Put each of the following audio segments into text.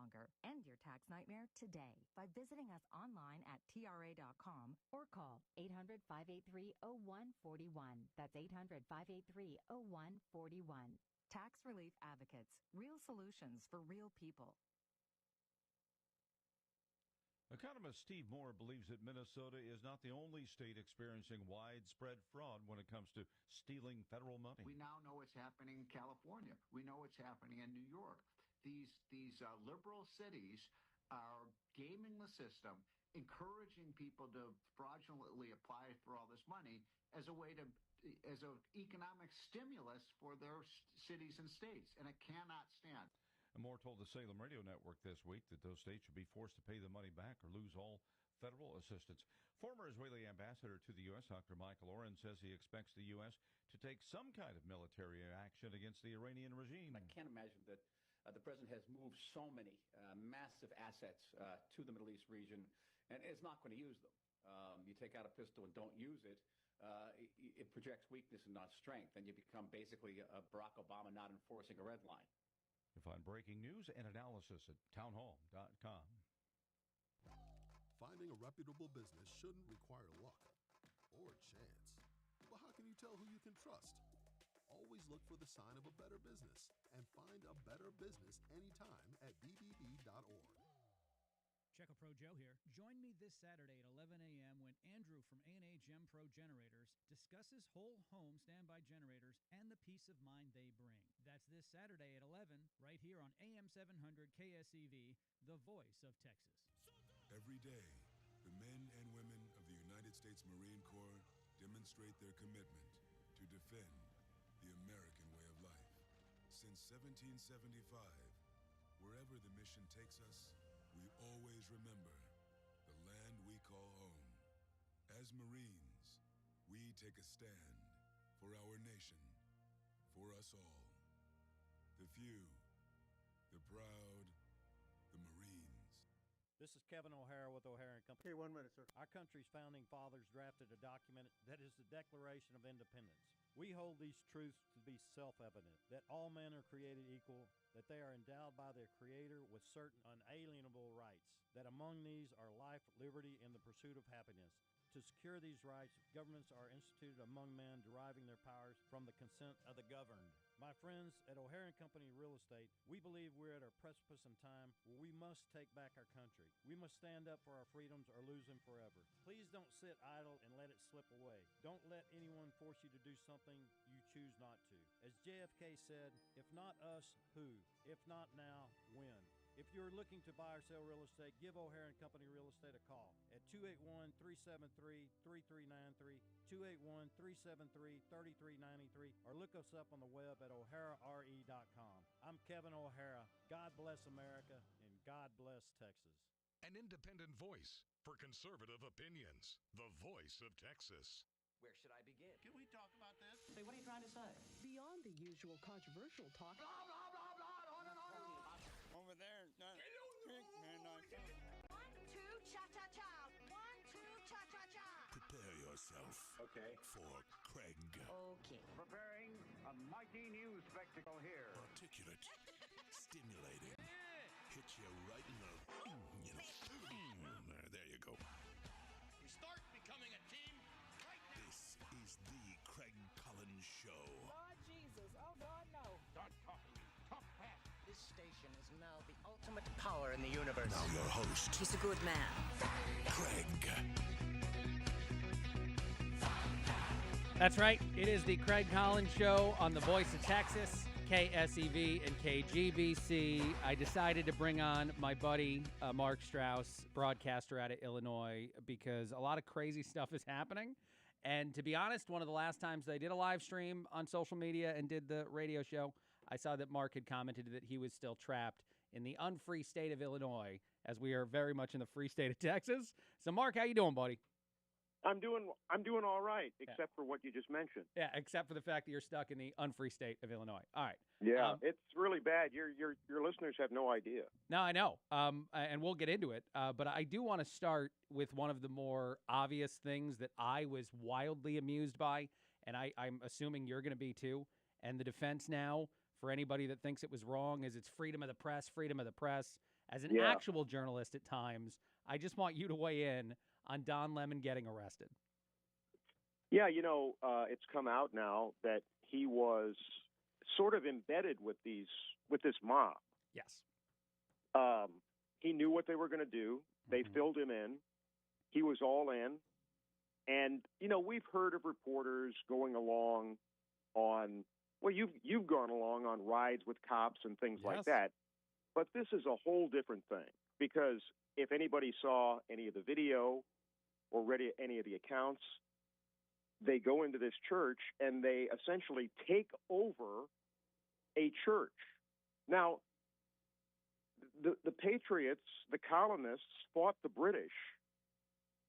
longer. End your tax nightmare today by visiting us online at TRA.com or call 800-583-0141. That's 800-583-0141. Tax Relief Advocates. Real solutions for real people. Economist Steve Moore believes that Minnesota is not the only state experiencing widespread fraud when it comes to stealing federal money. We now know what's happening in California. We know what's happening in New York. These liberal cities are gaming the system, encouraging people to fraudulently apply for all this money as an economic stimulus for their cities and states, and it cannot stand. And Moore told the Salem Radio Network this week that those states should be forced to pay the money back or lose all federal assistance. Former Israeli ambassador to the U.S., Dr. Michael Oren, says he expects the U.S. to take some kind of military action against the Iranian regime. I can't imagine that the president has moved so many massive assets to the Middle East region and is not going to use them. You take out a pistol and don't use it, it projects weakness and not strength, and you become basically a Barack Obama not enforcing a red line. You'll find breaking news and analysis at townhall.com. Finding a reputable business shouldn't require luck or chance. But how can you tell who you can trust? Always look for the sign of a better business and find a better business anytime at bbb.org. Checo Pro Joe here. Join me this Saturday at 11 a.m. when Andrew from A&A Gem Pro Generators discusses whole home standby generators and the peace of mind they bring. That's this Saturday at 11, right here on AM 700 KSEV, the voice of Texas. Every day, the men and women of the United States Marine Corps demonstrate their commitment to defend the American way of life. Since 1775, wherever the mission takes us, we always remember the land we call home. As Marines, we take a stand for our nation, for us all. The few, the proud, the Marines. This is Kevin O'Hara with O'Hara & Company. Okay, 1 minute, sir. Our country's founding fathers drafted a document that is the Declaration of Independence. We hold these truths to be self-evident, that all men are created equal, that they are endowed by their Creator with certain unalienable rights, that among these are life, liberty, and the pursuit of happiness. To secure these rights, governments are instituted among men, deriving their powers from the consent of the governed. My friends at O'Hara & Company Real Estate, we believe we're at a precipice in time where we must take back our country. We must stand up for our freedoms or lose them forever. Please don't sit idle and let it slip away. Don't let anyone force you to do something you choose not to. As JFK said, if not us, who? If not now, when? If you're looking to buy or sell real estate, give O'Hara & Company Real Estate a call at 281-373-3393, 281-373-3393, or look us up on the web at o'harare.com. I'm Kevin O'Hara. God bless America, and God bless Texas. An independent voice for conservative opinions. The voice of Texas. Where should I begin? Can we talk about this? Say, what are you trying to say? Beyond the usual controversial talk. Blah, blah, blah, blah, on and on and on. Over there. One, two, cha-cha-cha. 1, 2, cha-cha-cha. Prepare yourself for Craig. Okay. Preparing a mighty new spectacle here. Articulate, stimulating, hit you right in the... there you go. We start becoming a team right now. This is the Craig Collins Show. Lord Jesus, oh God, no. Start talking, talk fast. This station is now the ultimate power in the universe. Now your host. He's a good man. Craig. That's right. It is the Craig Collins Show on the Voice of Texas, KSEV and KGBC. I decided to bring on my buddy, Mark Strauss, broadcaster out of Illinois, because a lot of crazy stuff is happening. And to be honest, one of the last times they did a live stream on social media and did the radio show, I saw that Mark had commented that he was still trapped in the unfree state of Illinois, as we are very much in the free state of Texas. So, Mark, how you doing, buddy? I'm doing all right, except for what you just mentioned. Yeah, except for the fact that you're stuck in the unfree state of Illinois. All right. Yeah, it's really bad. Your listeners have no idea. No, I know. And we'll get into it. But I do want to start with one of the more obvious things that I was wildly amused by, and I'm assuming you're going to be too. And the defense now for anybody that thinks it was wrong is it's freedom of the press, as an actual journalist at times, I just want you to weigh in on Don Lemon getting arrested. Yeah, it's come out now that he was sort of embedded with this mob. Yes. He knew what they were going to do. They filled him in. He was all in. And, we've heard of reporters going along on, well, you've gone along on rides with cops and things like that. But this is a whole different thing, because if anybody saw any of the video or read any of the accounts, they go into this church and they essentially take over a church. Now, the Patriots, the colonists, fought the British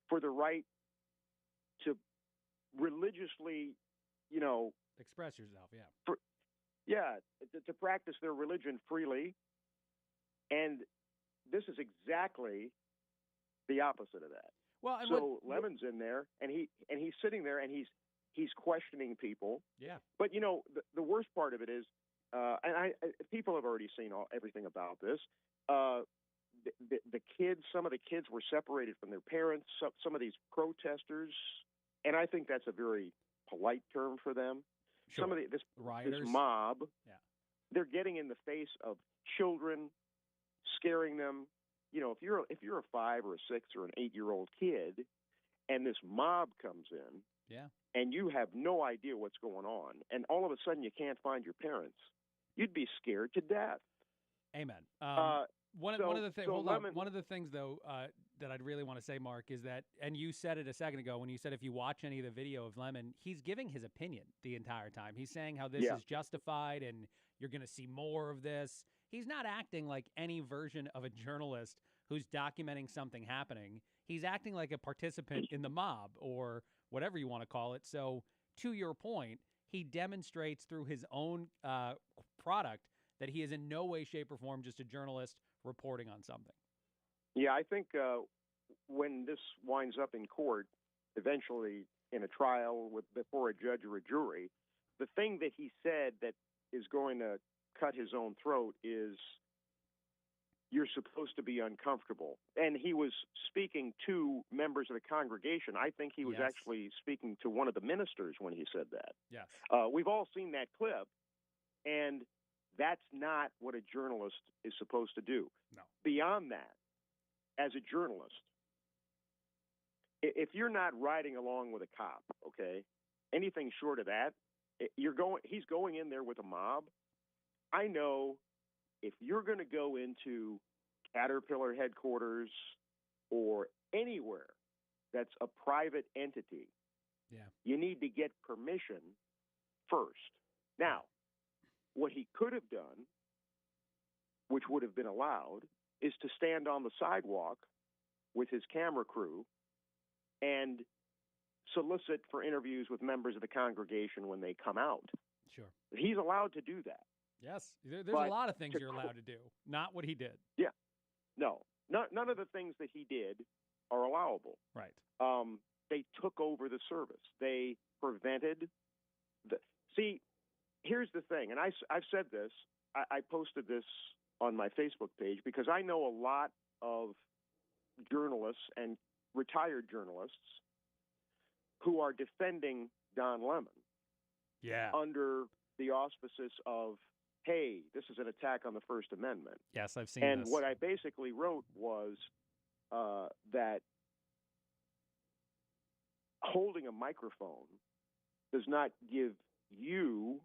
for the right to religiously, express yourself, to practice their religion freely. And this is exactly the opposite of that. Well, and so Lemon's in there, and he's sitting there, and he's questioning people. Yeah. But the worst part of it is, and people have already seen everything about this. The kids, some of the kids were separated from their parents. Some of these protesters, and I think that's a very polite term for them. Sure. Some of this mob, they're getting in the face of children, scaring them. If you're a 5 or a 6 or an 8-year-old kid, and this mob comes in, and you have no idea what's going on, and all of a sudden you can't find your parents, you'd be scared to death. Amen. One of the things, though, that I'd really want to say, Mark, is that, and you said it a second ago when you said if you watch any of the video of Lemon, he's giving his opinion the entire time. He's saying how this is justified and you're going to see more of this. He's not acting like any version of a journalist who's documenting something happening. He's acting like a participant in the mob or whatever you want to call it. So to your point, he demonstrates through his own product that he is in no way, shape, or form just a journalist reporting on something. Yeah, I think when this winds up in court, eventually in a trial before a judge or a jury, the thing that he said that is going to cut his own throat is, you're supposed to be uncomfortable. And he was speaking to members of the congregation. I think he was actually speaking to one of the ministers when he said that. Yes. We've all seen that clip, and that's not what a journalist is supposed to do. No. Beyond that, as a journalist, if you're not riding along with a cop, okay, anything short of that, he's going in there with a mob. I know if you're going to go into Caterpillar headquarters or anywhere that's a private entity, you need to get permission first. Now, what he could have done, which would have been allowed, is to stand on the sidewalk with his camera crew and solicit for interviews with members of the congregation when they come out. Sure. He's allowed to do that. Yes. There's a lot of things you're allowed to do, not what he did. Yeah. No. None of the things that he did are allowable. Right. They took over the service. They prevented See, here's the thing, and I've said this. I posted this on my Facebook page because I know a lot of journalists and retired journalists who are defending Don Lemon under the auspices of, hey, this is an attack on the First Amendment. Yes, I've seen and this. what I basically wrote was that holding a microphone does not give you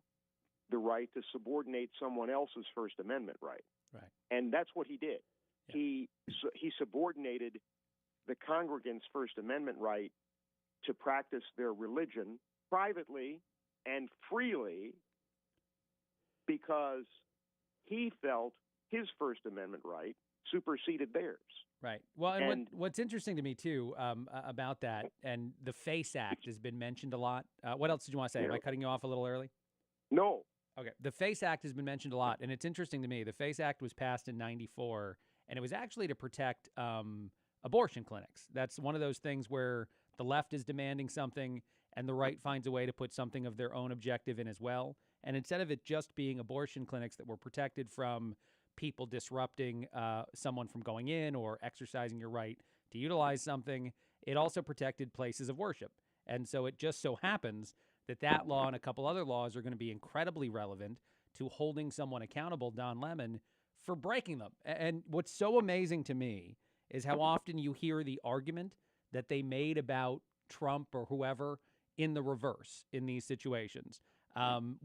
the right to subordinate someone else's First Amendment right. Right. And that's what he did. Yeah. He subordinated the congregants' First Amendment right to practice their religion privately and freely because he felt his First Amendment right superseded theirs. Right. Well, and what's interesting to me, too, about that, and the FACE Act has been mentioned a lot. What else did you want to say? Am I cutting you off a little early? No. Okay. The FACE Act has been mentioned a lot, and it's interesting to me. The FACE Act was passed in '94, and it was actually to protect abortion clinics. That's one of those things where the left is demanding something, and the right finds a way to put something of their own objective in as well. And instead of it just being abortion clinics that were protected from people disrupting someone from going in or exercising your right to utilize something. It also protected places of worship. And so it just so happens that law and a couple other laws are going to be incredibly relevant to holding someone accountable, Don Lemon, for breaking them. And what's so amazing to me is how often you hear the argument that they made about Trump or whoever in the reverse in these situations.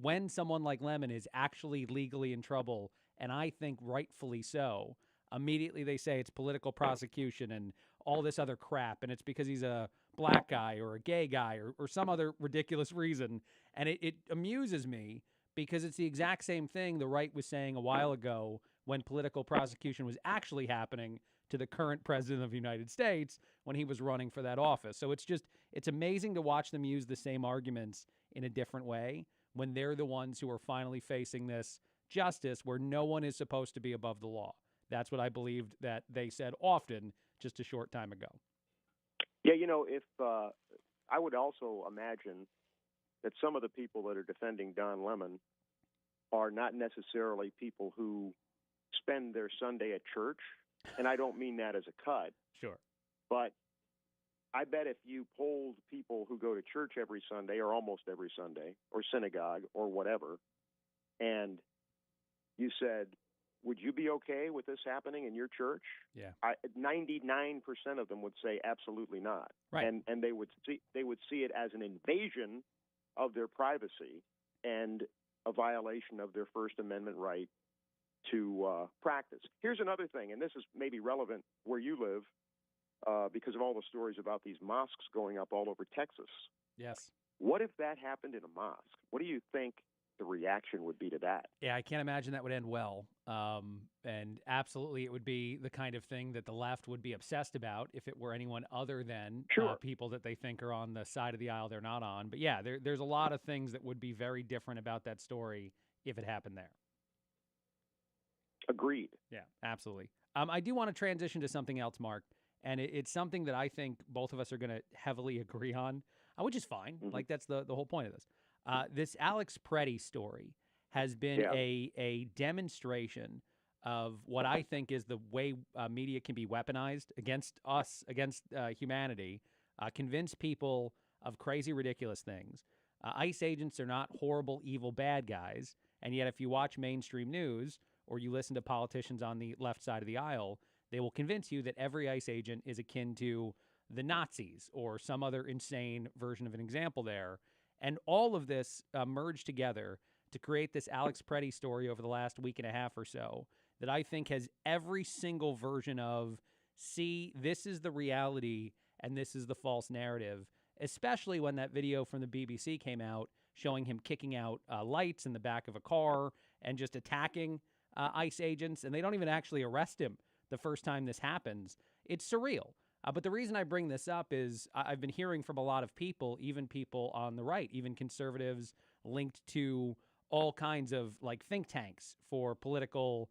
When someone like Lemon is actually legally in trouble, and I think rightfully so, immediately they say it's political prosecution and all this other crap, and it's because he's a black guy or a gay guy or some other ridiculous reason. And it amuses me because it's the exact same thing the right was saying a while ago when political prosecution was actually happening to the current president of the United States when he was running for that office. So it's amazing to watch them use the same arguments in a different way when they're the ones who are finally facing this justice where no one is supposed to be above the law. That's what I believed that they said often just a short time ago. Yeah, if I would also imagine that some of the people that are defending Don Lemon are not necessarily people who spend their Sunday at church, and I don't mean that as a cut. Sure. But I bet if you polled people who go to church every Sunday or almost every Sunday or synagogue or whatever, and you said, would you be okay with this happening in your church? Yeah. 99% of them would say absolutely not. Right. And they would see it as an invasion of their privacy and a violation of their First Amendment right to practice. Here's another thing, and this is maybe relevant where you live because of all the stories about these mosques going up all over Texas. Yes. What if that happened in a mosque? What do you think the reaction would be to that? Yeah, I can't imagine that would end well. And absolutely, it would be the kind of thing that the left would be obsessed about if it were anyone other than people that they think are on the side of the aisle they're not on. But yeah, there's a lot of things that would be very different about that story if it happened there. Agreed. Yeah, absolutely. I do want to transition to something else, Mark, and it's something that I think both of us are going to heavily agree on, which is fine. Mm-hmm. Like, that's the whole point of this. This Alex Preddy story has been a demonstration of what I think is the way media can be weaponized against us, against humanity, convince people of crazy, ridiculous things. ICE agents are not horrible, evil, bad guys, and yet if you watch mainstream news or you listen to politicians on the left side of the aisle, they will convince you that every ICE agent is akin to the Nazis or some other insane version of an example there. And all of this merged together to create this Alex Preddy story over the last week and a half or so that I think has every single version of, see, this is the reality and this is the false narrative, especially when that video from the BBC came out showing him kicking out lights in the back of a car and just attacking ICE agents, and they don't even actually arrest him the first time this happens. It's surreal. But the reason I bring this up is I've been hearing from a lot of people, even people on the right, even conservatives linked to all kinds of like think tanks for political,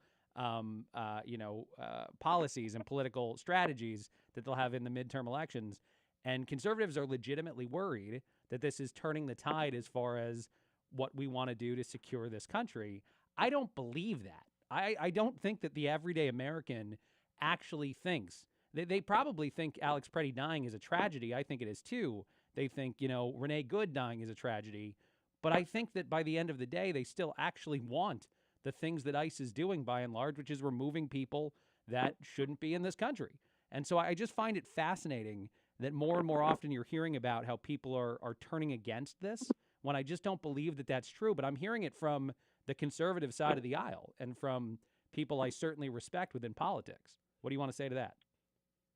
policies and political strategies that they'll have in the midterm elections. And conservatives are legitimately worried that this is turning the tide as far as what we want to do to secure this country. I don't believe that. I don't think that the everyday American actually thinks. They probably think Alex Preddy dying is a tragedy. I think it is too. They think, Renee Good dying is a tragedy. But I think that by the end of the day, they still actually want the things that ICE is doing by and large, which is removing people that shouldn't be in this country. And so I just find it fascinating that more and more often you're hearing about how people are turning against this when I just don't believe that that's true. But I'm hearing it from the conservative side of the aisle and from people I certainly respect within politics. What do you want to say to that?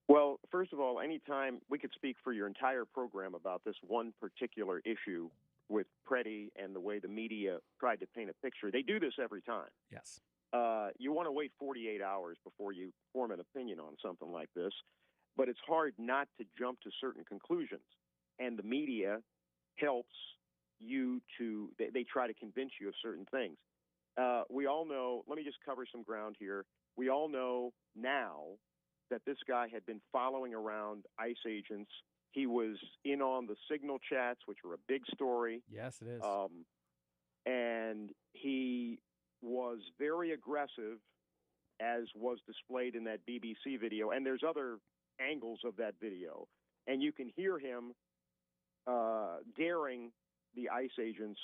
Well, first of all, anytime we could speak for your entire program about this one particular issue with Preddy and the way the media tried to paint a picture. They do this every time. Yes. You want to wait 48 hours before you form an opinion on something like this, but it's hard not to jump to certain conclusions. And the media helps you they try to convince you of certain things. We all know, let me just cover some ground here. We all know now that this guy had been following around ICE agents. He was in on the signal chats, which were a big story. Yes, it is. And he was very aggressive as was displayed in that BBC video. And there's other angles of that video. And you can hear him daring the ICE agents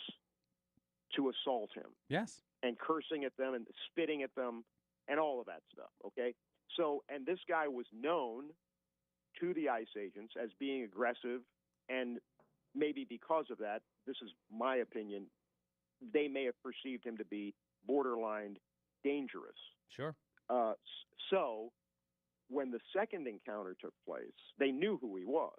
to assault him. Yes. And cursing at them and spitting at them and all of that stuff, okay? So, and this guy was known to the ICE agents as being aggressive, and maybe because of that, this is my opinion, they may have perceived him to be borderline dangerous. Sure. So when the second encounter took place, they knew who he was.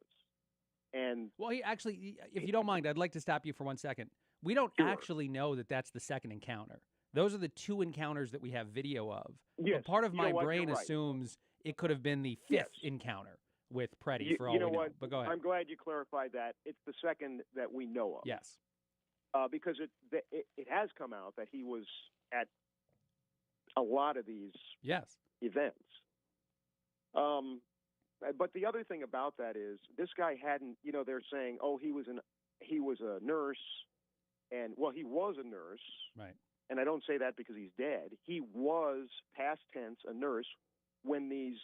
And well, he actually, if you don't mind, I'd like to stop you for 1 second. We don't actually know that that's the second encounter. Those are the two encounters that we have video of. Yes. But part of my brain You're right. assumes it could have been the fifth encounter with Preddy, for all you know we know. what? But go ahead. I'm glad you clarified that. It's the second that we know of. Yes. Because it has come out that he was at a lot of these events. But the other thing about that is this guy hadn't, they're saying, oh, he was a nurse, and well, he was a nurse. Right. And I don't say that because he's dead. He was, past tense, a nurse when these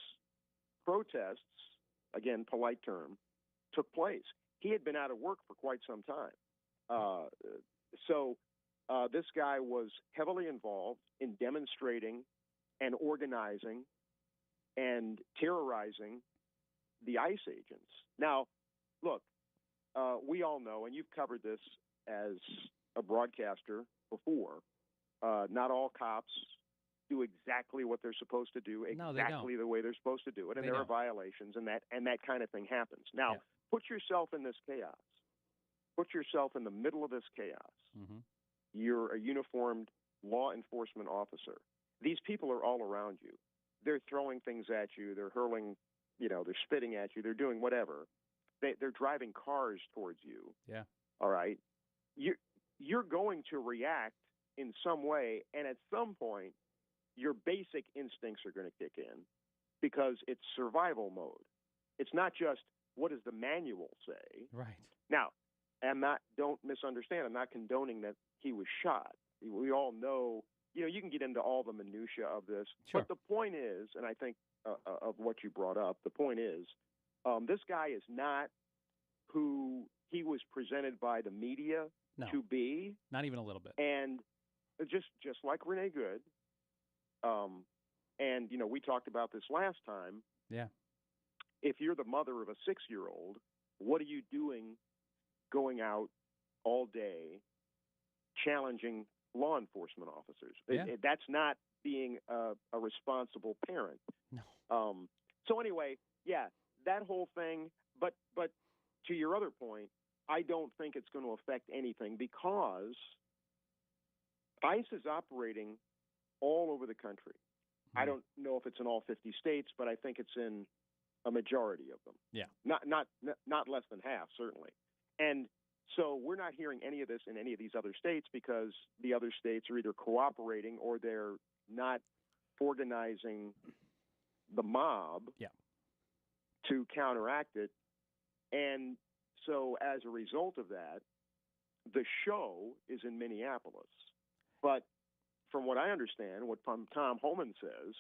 protests, again, polite term, took place. He had been out of work for quite some time. So this guy was heavily involved in demonstrating and organizing and terrorizing the ICE agents. Now, look, we all know, and you've covered this as a broadcaster before, not all cops do exactly what they're supposed to do, exactly the way they're supposed to do it, and there are violations, and that kind of thing happens. Now, put yourself in this chaos. Put yourself in the middle of this chaos. Mm-hmm. You're a uniformed law enforcement officer. These people are all around you. They're throwing things at you. They're hurling, they're spitting at you. They're doing whatever. They're driving cars towards you. Yeah. All right. You're going to react in some way, and at some point, your basic instincts are going to kick in because it's survival mode. It's not just what does the manual say. Right. Now, don't misunderstand. I'm not condoning that he was shot. We all know, you can get into all the minutia of this. Sure. But the point is, and I think of what you brought up, the point is, this guy is not who he was presented by the media to be. Not even a little bit. And just like Renee Good, and, we talked about this last time. Yeah. If you're the mother of a 6-year-old, what are you doing going out all day challenging law enforcement officers? Yeah. That's not being a responsible parent. No. So anyway, that whole thing. But to your other point, I don't think it's going to affect anything because ICE is operating all over the country. I don't know if it's in all 50 states, but I think it's in a majority of them. Yeah. Not less than half, certainly. And so we're not hearing any of this in any of these other states because the other states are either cooperating or they're not organizing the mob to counteract it. And so as a result of that, the show is in Minneapolis. But from what I understand, what Tom Homan says,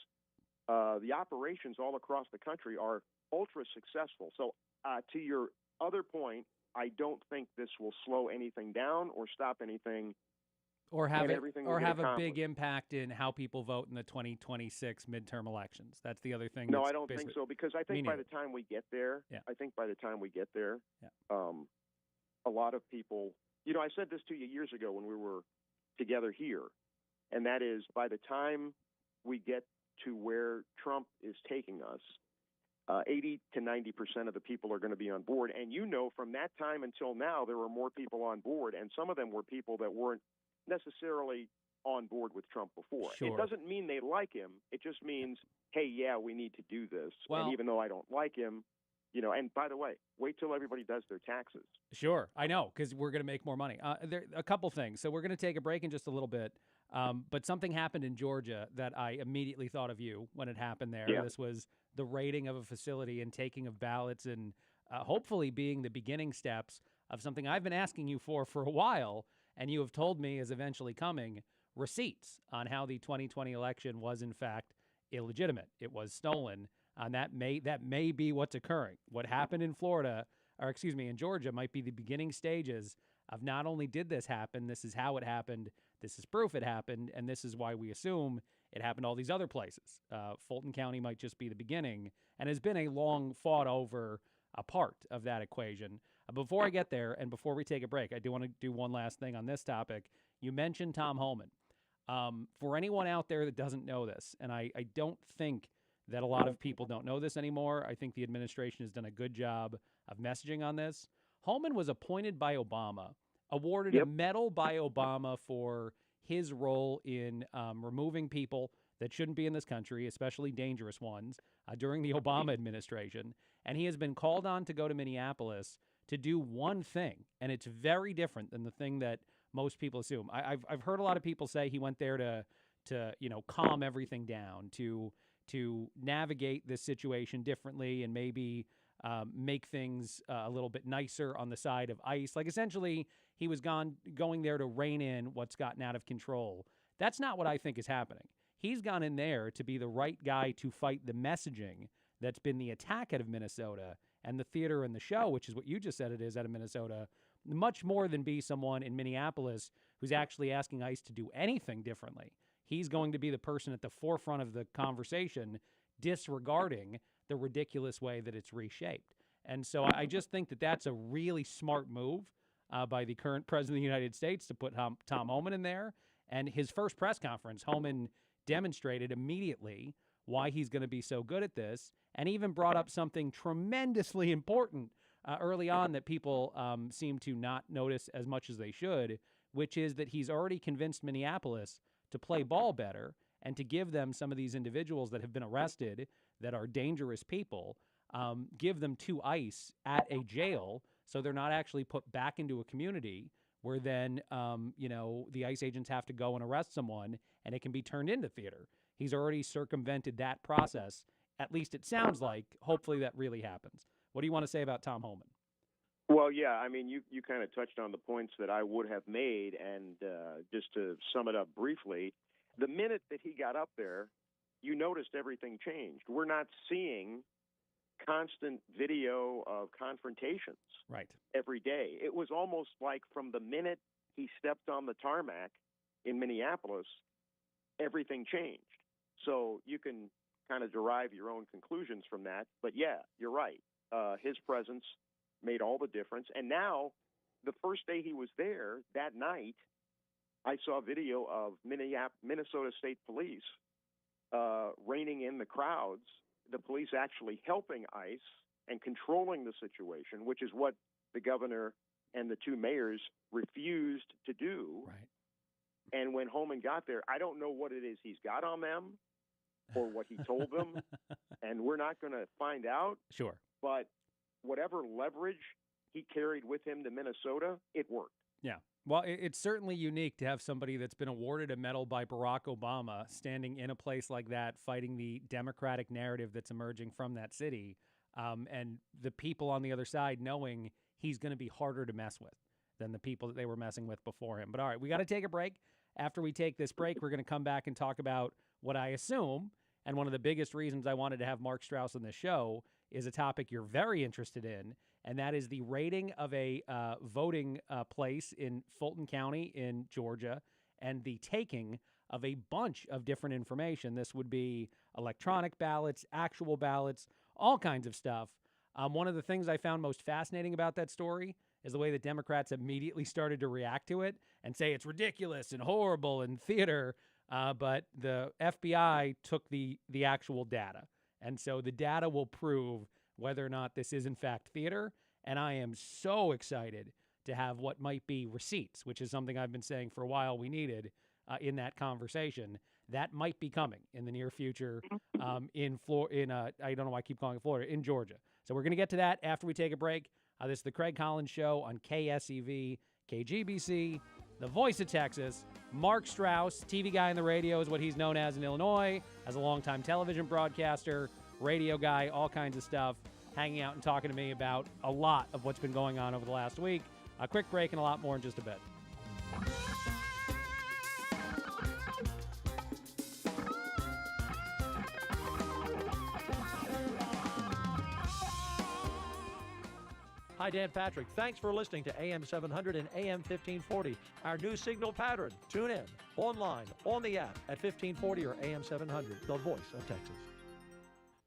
the operations all across the country are ultra successful. So to your other point, I don't think this will slow anything down or stop anything. Or have a big impact in how people vote in the 2026 midterm elections. That's the other thing. No, I don't think so, because I think by the time we get there, a lot of people, I said this to you years ago when we were together here, and that is by the time we get to where Trump is taking us, 80 to 90% of the people are going to be on board. And from that time until now, there were more people on board, and some of them were people that weren't necessarily on board with Trump before. Sure. It doesn't mean they like him. It just means, hey, we need to do this. Well, and even though I don't like him, and by the way, wait till everybody does their taxes. Sure, I know, because we're going to make more money. There a couple things. So we're going to take a break in just a little bit. But something happened in Georgia that I immediately thought of you when it happened there. Yeah. This was the raiding of a facility and taking of ballots and hopefully being the beginning steps of something I've been asking you for a while, and you have told me is eventually coming, receipts on how the 2020 election was, in fact, illegitimate. It was stolen. And that may be what's occurring. What happened in in Georgia might be the beginning stages of not only did this happen, this is how it happened, this is proof it happened, and this is why we assume it happened all these other places. Fulton County might just be the beginning and has been a long fought over a part of that equation. Before I get there and before we take a break, I do want to do one last thing on this topic. You mentioned Tom Homan. For anyone out there that doesn't know this, and I don't think that a lot of people don't know this anymore, I think the administration has done a good job of messaging on this. Homan was appointed by Obama, awarded a medal by Obama for his role in removing people that shouldn't be in this country, especially dangerous ones, during the Obama administration. And he has been called on to go to Minneapolis to do one thing, and it's very different than the thing that most people assume. I've heard a lot of people say he went there to calm everything down, to navigate this situation differently and maybe make things a little bit nicer on the side of ICE. Like, essentially, he was going there to rein in what's gotten out of control. That's not what I think is happening. He's gone in there to be the right guy to fight the messaging that's been the attack out of Minnesota and the theater and the show, which is what you just said it is out of Minnesota, much more than be someone in Minneapolis who's actually asking ICE to do anything differently. He's going to be the person at the forefront of the conversation, disregarding the ridiculous way that it's reshaped. And so I just think that that's a really smart move by the current president of the United States to put Tom Homan in there. And his first press conference, Homan demonstrated immediately why he's going to be so good at this, and even brought up something tremendously important early on that people seem to not notice as much as they should, which is that he's already convinced Minneapolis to play ball better and to give them some of these individuals that have been arrested that are dangerous people, give them to ICE at a jail so they're not actually put back into a community where then, the ICE agents have to go and arrest someone and it can be turned into theater. He's already circumvented that process. At least it sounds like. Hopefully that really happens. What do you want to say about Tom Homan? Well, yeah, I mean, you kind of touched on the points that I would have made, and just to sum it up briefly, the minute that he got up there, you noticed everything changed. We're not seeing constant video of confrontations every day. It was almost like from the minute he stepped on the tarmac in Minneapolis, everything changed. So you can kind of derive your own conclusions from that. But yeah, you're right. His presence made all the difference. And now, the first day he was there, that night, I saw video of Minnesota State Police reining in the crowds, the police actually helping ICE and controlling the situation, which is what the governor and the two mayors refused to do. Right. And when Homan got there, I don't know what it is he's got on them or what he told them, and we're not going to find out. Sure. But whatever leverage he carried with him to Minnesota, it worked. Yeah. Well, it's certainly unique to have somebody that's been awarded a medal by Barack Obama standing in a place like that, fighting the Democratic narrative that's emerging from that city, and the people on the other side knowing he's going to be harder to mess with than the people that they were messing with before him. But all right, we got to take a break. After we take this break, we're going to come back and talk about what I assume, and one of the biggest reasons I wanted to have Mark Strauss on this show is a topic you're very interested in, and that is the raiding of a voting place in Fulton County in Georgia and the taking of a bunch of different information. This would be electronic ballots, actual ballots, all kinds of stuff. One of the things I found most fascinating about that story is the way that Democrats immediately started to react to it and say it's ridiculous and horrible and theater, but the FBI took the actual data. And so the data will prove whether or not this is in fact theater. And I am so excited to have what might be receipts, which is something I've been saying for a while we needed in that conversation. That might be coming in the near future I don't know why I keep calling it Florida, in Georgia. So we're going to get to that after we take a break. This is the Craig Collins Show on KSEV, KGBC, the voice of Texas. Mark Strauss, TV guy on the radio is what he's known as in Illinois, as a longtime television broadcaster, radio guy, all kinds of stuff, hanging out and talking to me about a lot of what's been going on over the last week. A quick break and a lot more in just a bit. Hi, Dan Patrick. Thanks for listening to AM 700 and AM 1540, our new signal pattern. Tune in, online, on the app at 1540 or AM 700, the voice of Texas.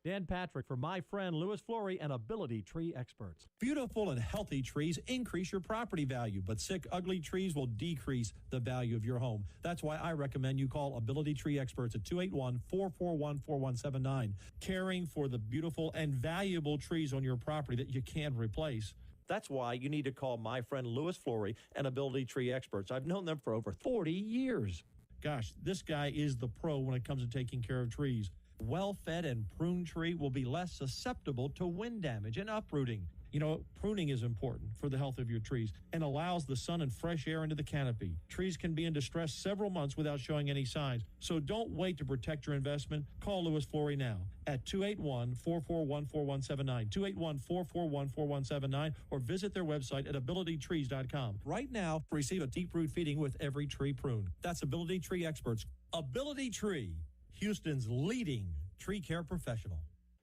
Dan Patrick for my friend Louis Flory and Ability Tree Experts. Beautiful and healthy trees increase your property value, but sick, ugly trees will decrease the value of your home. That's why I recommend you call Ability Tree Experts at 281-441-4179. Caring for the beautiful and valuable trees on your property that you can't replace. That's why you need to call my friend Louis Flory and Ability Tree Experts. I've known them for over 40 years. Gosh, this guy is the pro when it comes to taking care of trees. Well-fed and pruned tree will be less susceptible to wind damage and uprooting. You know, pruning is important for the health of your trees and allows the sun and fresh air into the canopy. Trees can be in distress several months without showing any signs. So don't wait to protect your investment. Call Louis Flory now at 281-441-4179, 281-441-4179, or visit their website at abilitytrees.com. Right now, receive a deep root feeding with every tree pruned. That's Ability Tree Experts. Ability Tree, Houston's leading tree care professional.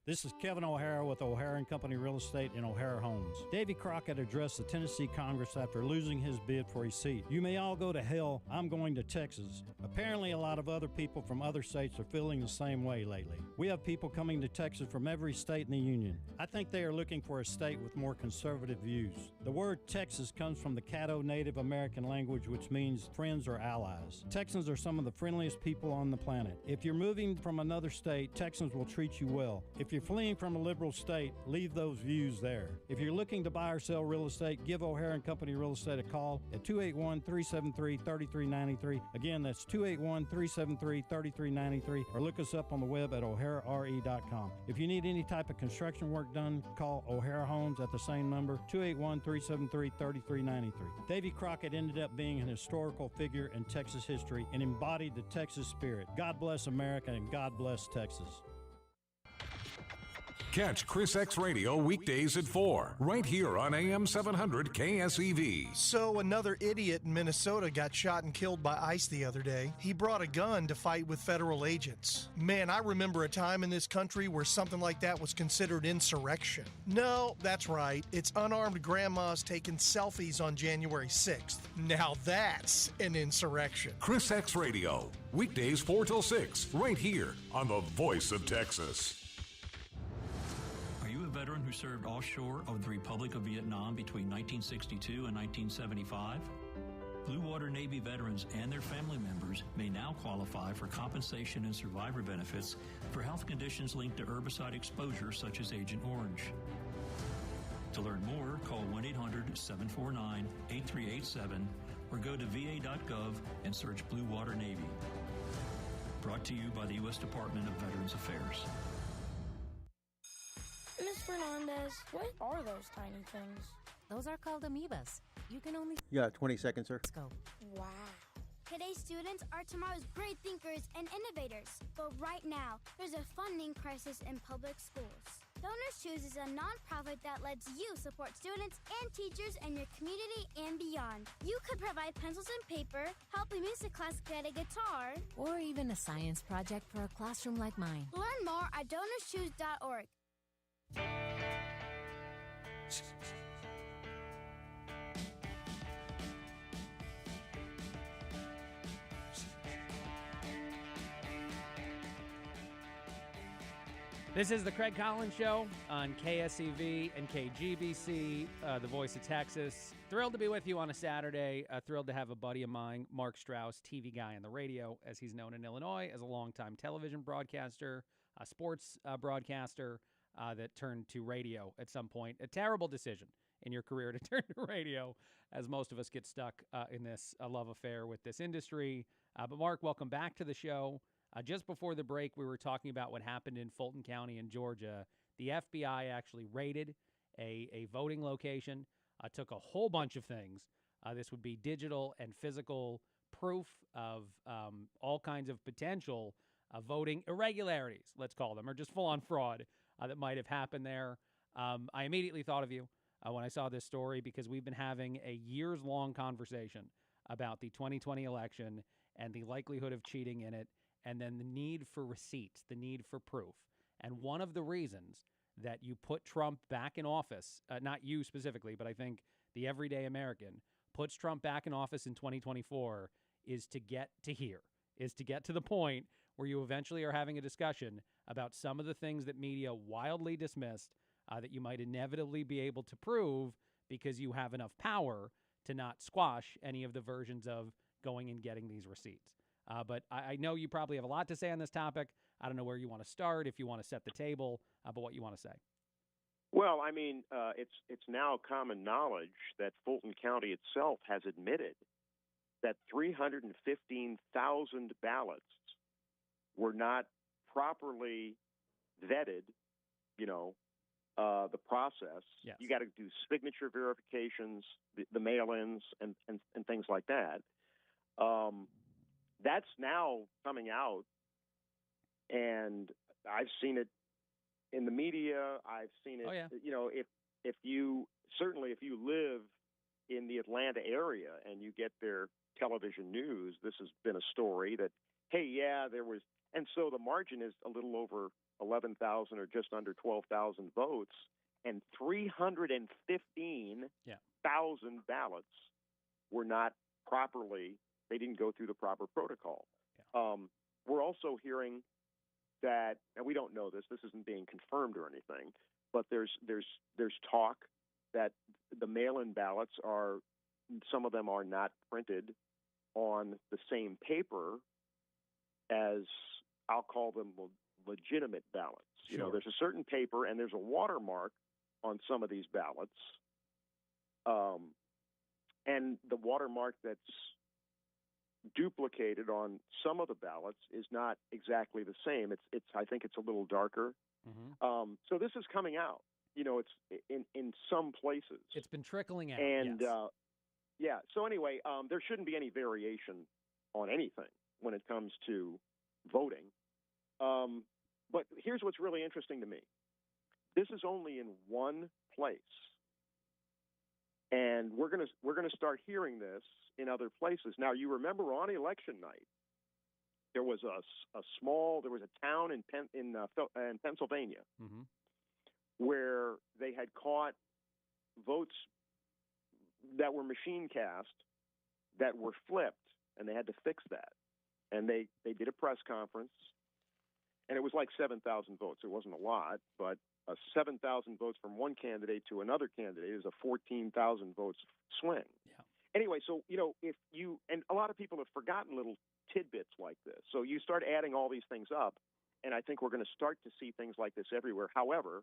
This is Kevin O'Hara with O'Hara & Company Real Estate in O'Hara Homes. Davy Crockett addressed the Tennessee Congress after losing his bid for his seat. You may all go to hell, I'm going to Texas. Apparently a lot of other people from other states are feeling the same way lately. We have people coming to Texas from every state in the union. I think they are looking for a state with more conservative views. The word Texas comes from the Caddo Native American language, which means friends or allies. Texans are some of the friendliest people on the planet. If you're moving from another state, Texans will treat you well. If you're fleeing from a liberal state, leave those views there. If you're looking to buy or sell real estate, give O'Hara & Company Real Estate a call at 281-373-3393. Again, that's 281-373-3393, or look us up on the web at o'harare.com. If you need any type of construction work done, call O'Hara Homes at the same number, 281-373-3393. Davy Crockett ended up being an historical figure in Texas history and embodied the Texas spirit. God bless America and God bless Texas. Catch Chris X Radio weekdays at 4, right here on AM 700 KSEV. So another idiot in Minnesota got shot and killed by ICE the other day. He brought a gun to fight with federal agents. Man, I remember a time in this country where something like that was considered insurrection. No, that's right. It's unarmed grandmas taking selfies on January 6th. Now that's an insurrection. Chris X Radio, weekdays 4 till 6, right here on the Voice of Texas. Veteran who served offshore of the Republic of Vietnam between 1962 and 1975? Blue Water Navy veterans and their family members may now qualify for compensation and survivor benefits for health conditions linked to herbicide exposure such as Agent Orange. To learn more, call 1-800-749-8387 or go to va.gov and search Blue Water Navy. Brought to you by the U.S. Department of Veterans Affairs. Miss Fernandez, what are those tiny things? Those are called amoebas. You can only... You got 20 seconds, sir. Let's go. Wow. Today's students are tomorrow's great thinkers and innovators. But right now, there's a funding crisis in public schools. Donors Choose is a nonprofit that lets you support students and teachers in your community and beyond. You could provide pencils and paper, help a music class get a guitar, or even a science project for a classroom like mine. Learn more at donorschoose.org. This is the Craig Collins Show on KSEV and KGBC, the Voice of Texas. Thrilled to be with you on a Saturday. Thrilled to have a buddy of mine, Mark Strauss, TV guy on the radio, as he's known in Illinois, as a longtime television broadcaster, a sports broadcaster, that turned to radio at some point. A terrible decision in your career to turn to radio, as most of us get stuck in this love affair with this industry. But Mark, welcome back to the show. Just before the break, we were talking about what happened in Fulton County in Georgia. The FBI actually raided a voting location, took a whole bunch of things. This would be digital and physical proof of all kinds of potential voting irregularities, let's call them, or just full-on fraud that might have happened there. I immediately thought of you when I saw this story, because we've been having a years-long conversation about the 2020 election and the likelihood of cheating in it, and then the need for receipts, the need for proof. And one of the reasons that you put Trump back in office, not you specifically, but I think the everyday American puts Trump back in office in 2024 is to get to here, is to get to the point where you eventually are having a discussion about some of the things that media wildly dismissed that you might inevitably be able to prove because you have enough power to not squash any of the versions of going and getting these receipts. But I know you probably have a lot to say on this topic. I don't know where you want to start, if you want to set the table, but what you want to say. Well, I mean, it's now common knowledge that Fulton County itself has admitted that 315,000 ballots were not properly vetted, the process. Yes. You got to do signature verifications, the mail-ins, and things like that. That's now coming out, and I've seen it in the media. I've seen it. Oh, yeah. If you live in the Atlanta area and you get their television news, this has been a story that, hey, yeah, there was, and so the margin is a little over 11,000 or just under 12,000 votes, and 315,000 ballots were not properly. They didn't go through the proper protocol. Yeah. We're also hearing that, and we don't know this. This isn't being confirmed or anything, but there's talk that the mail-in ballots some of them are not printed on the same paper as, I'll call them legitimate ballots. Sure. There's a certain paper and there's a watermark on some of these ballots, and the watermark that's duplicated on some of the ballots is not exactly the same. I think it's a little darker. Mm-hmm. So this is coming out. It's in some places. It's been trickling out. And yes. So anyway, there shouldn't be any variation on anything when it comes to voting. But here's what's really interesting to me. This is only in one place. And we're gonna start hearing this in other places. Now, you remember on election night, there was a town in Pennsylvania mm-hmm. where they had caught votes that were machine cast that were flipped, and they had to fix that. And they did a press conference, and it was like 7,000 votes. It wasn't a lot, but 7,000 votes from one candidate to another candidate is a 14,000 votes swing. Yeah. Anyway, so, and a lot of people have forgotten little tidbits like this. So you start adding all these things up, and I think we're going to start to see things like this everywhere. However,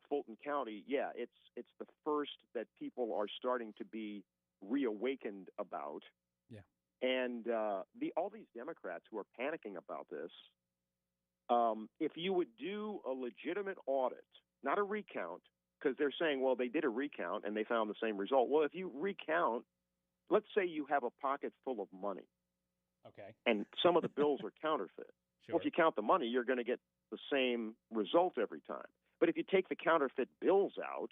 Fulton County, it's the first that people are starting to be reawakened about. Yeah. And all these Democrats who are panicking about this, if you would do a legitimate audit, not a recount, because they're saying, well, they did a recount and they found the same result. Well, if you recount, let's say you have a pocket full of money. Okay. And some of the bills are counterfeit. Sure. Well, if you count the money, you're going to get the same result every time. But if you take the counterfeit bills out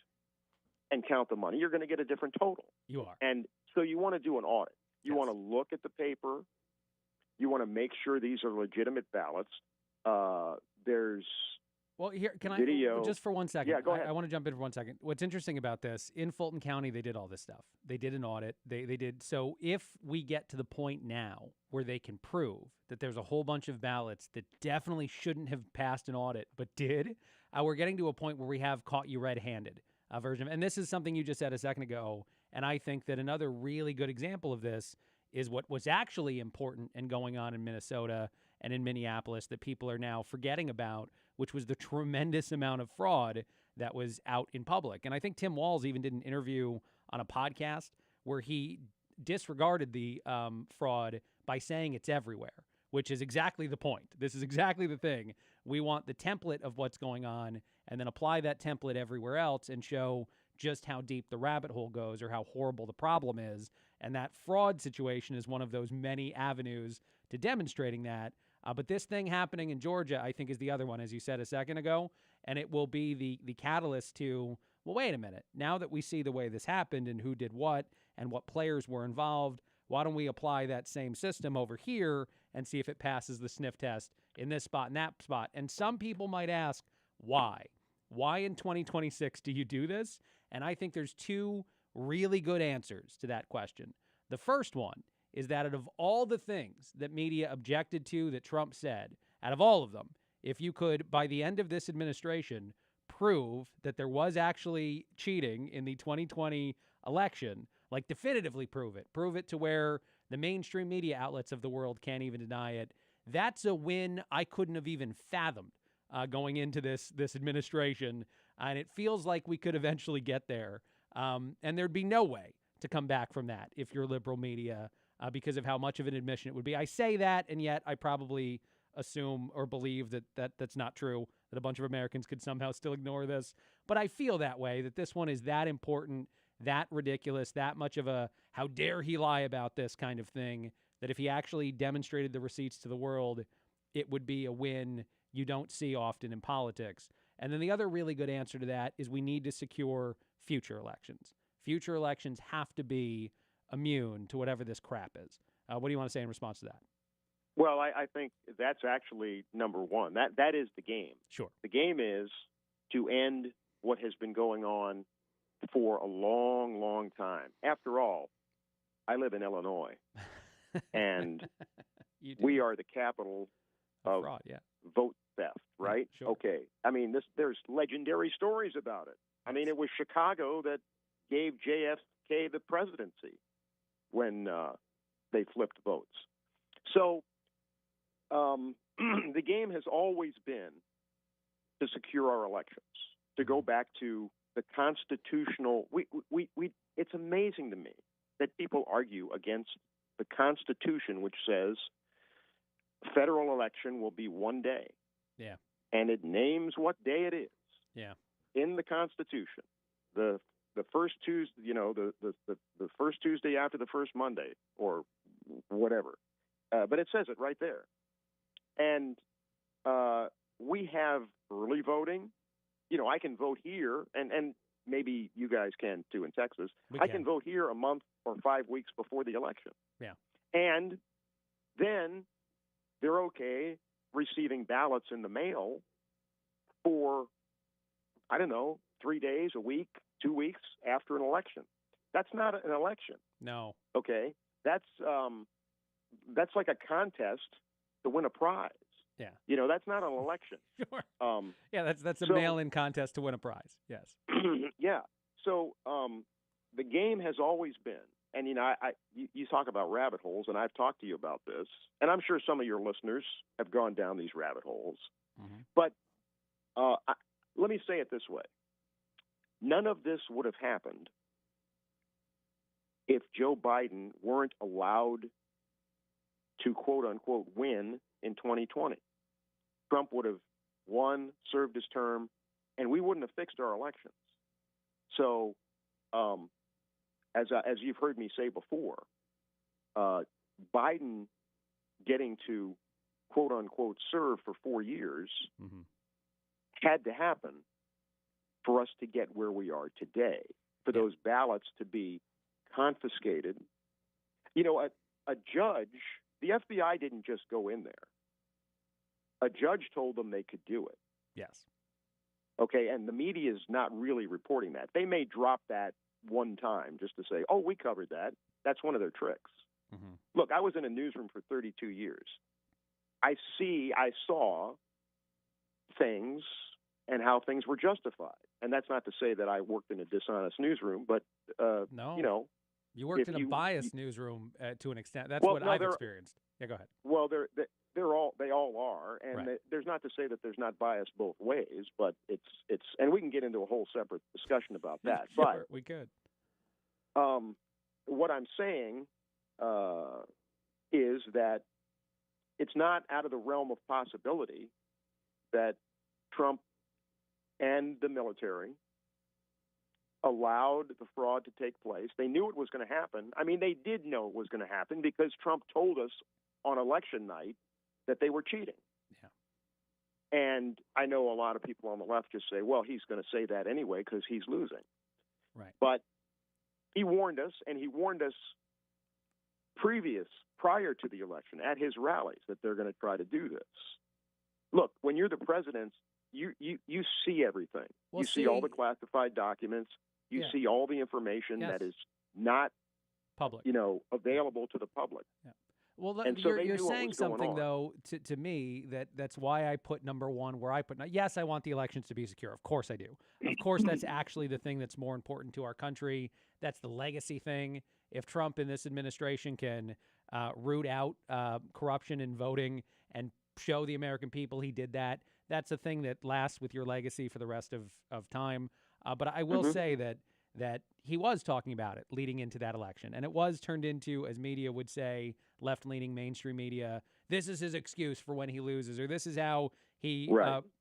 and count the money, you're going to get a different total. You are. And so you want to do an audit. You want to look at the paper. You want to make sure these are legitimate ballots. There's here, can video. I just for 1 second? Yeah, go ahead. I want to jump in for 1 second. What's interesting about this, in Fulton County, they did all this stuff. They did an audit. They did. So if we get to the point now where they can prove that there's a whole bunch of ballots that definitely shouldn't have passed an audit but did, we're getting to a point where we have caught you red-handed version. And this is something you just said a second ago. And I think that another really good example of this is what was actually important and going on in Minnesota and in Minneapolis that people are now forgetting about, which was the tremendous amount of fraud that was out in public. And I think Tim Walz even did an interview on a podcast where he disregarded the fraud by saying it's everywhere, which is exactly the point. This is exactly the thing. We want the template of what's going on and then apply that template everywhere else and show just how deep the rabbit hole goes or how horrible the problem is. And that fraud situation is one of those many avenues to demonstrating that. But this thing happening in Georgia, I think, is the other one, as you said a second ago. And it will be the catalyst to, well, wait a minute. Now that we see the way this happened and who did what and what players were involved, why don't we apply that same system over here and see if it passes the sniff test in this spot and that spot? And some people might ask, Why? Why in 2026 do you do this? And I think there's two really good answers to that question. The first one is that out of all the things that media objected to that Trump said, out of all of them, if you could, by the end of this administration, prove that there was actually cheating in the 2020 election, like definitively prove it to where the mainstream media outlets of the world can't even deny it, that's a win I couldn't have even fathomed going into this administration. And it feels like we could eventually get there. And there'd be no way to come back from that if you're liberal media because of how much of an admission it would be. I say that, and yet I probably assume or believe that's not true, that a bunch of Americans could somehow still ignore this. But I feel that way, that this one is that important, that ridiculous, that much of a how dare he lie about this kind of thing, that if he actually demonstrated the receipts to the world, it would be a win you don't see often in politics. And then the other really good answer to that is we need to secure future elections. Future elections have to be immune to whatever this crap is. What do you want to say in response to that? Well, I think that's actually number one. That is the game. Sure. The game is to end what has been going on for a long, long time. After all, I live in Illinois, and we are the capital of fraud, yeah. Vote theft, right? Yeah, sure. Okay. I mean, there's legendary stories about it. I mean, it was Chicago that gave JFK the presidency when they flipped votes. So the game has always been to secure our elections, to go back to the constitutional. It's amazing to me that people argue against the Constitution, which says federal election will be one day. Yeah. And it names what day it is. Yeah. In the Constitution. The first Tuesday, the first Tuesday after the first Monday or whatever. But it says it right there. And we have early voting. I can vote here, and maybe you guys can too in Texas. I can vote here a month or 5 weeks before the election. Yeah. And then they're okay receiving ballots in the mail for, 3 days, a week, 2 weeks after an election. That's not an election. No. Okay? That's like a contest to win a prize. Yeah. That's not an election. Sure. Yeah, that's a mail-in contest to win a prize. Yes. Yeah. So the game has always been, and you talk about rabbit holes, and I've talked to you about this, and I'm sure some of your listeners have gone down these rabbit holes. Mm-hmm. But let me say it this way: none of this would have happened if Joe Biden weren't allowed to quote unquote win in 2020. Trump would have won, served his term, and we wouldn't have fixed our elections. So, as you've heard me say before, Biden getting to quote unquote serve for 4 years mm-hmm. had to happen for us to get where we are today, for those ballots to be confiscated. A judge, the FBI didn't just go in there. A judge told them they could do it. Yes. Okay, and the media is not really reporting that. They may drop that one time just to say, oh, we covered that. That's one of their tricks. Mm-hmm. Look, I was in a newsroom for 32 years. I saw things and how things were justified. And that's not to say that I worked in a dishonest newsroom, but, no. You worked in a biased newsroom to an extent. That's what I've experienced. Yeah, go ahead. Well, they all are, and right. There's not to say that there's not bias both ways, but it's and we can get into a whole separate discussion about that. Sure, but we could. What I'm saying is that it's not out of the realm of possibility that Trump and the military allowed the fraud to take place. They knew it was going to happen. I mean, they did know it was going to happen because Trump told us on election night that they were cheating. Yeah. And I know a lot of people on the left just say, well, he's going to say that anyway because he's losing. Right. But he warned us, and he warned us prior to the election at his rallies that they're going to try to do this. Look, when you're the president you see everything. Well, you see all the classified documents. You Yeah. see all the information Yes. that is not public, available to the public. Yeah. Well, and so they you're knew what saying was going something on. though to me that's why I put number one where I put. Yes, I want the elections to be secure. Of course I do. Of course, that's actually the thing that's more important to our country. That's the legacy thing. If Trump in this administration can root out corruption in voting and show the American people he did that, that's a thing that lasts with your legacy for the rest of time. But I will say that he was talking about it leading into that election. And it was turned into, as media would say, left-leaning mainstream media, this is his excuse for when he loses, or this is how he,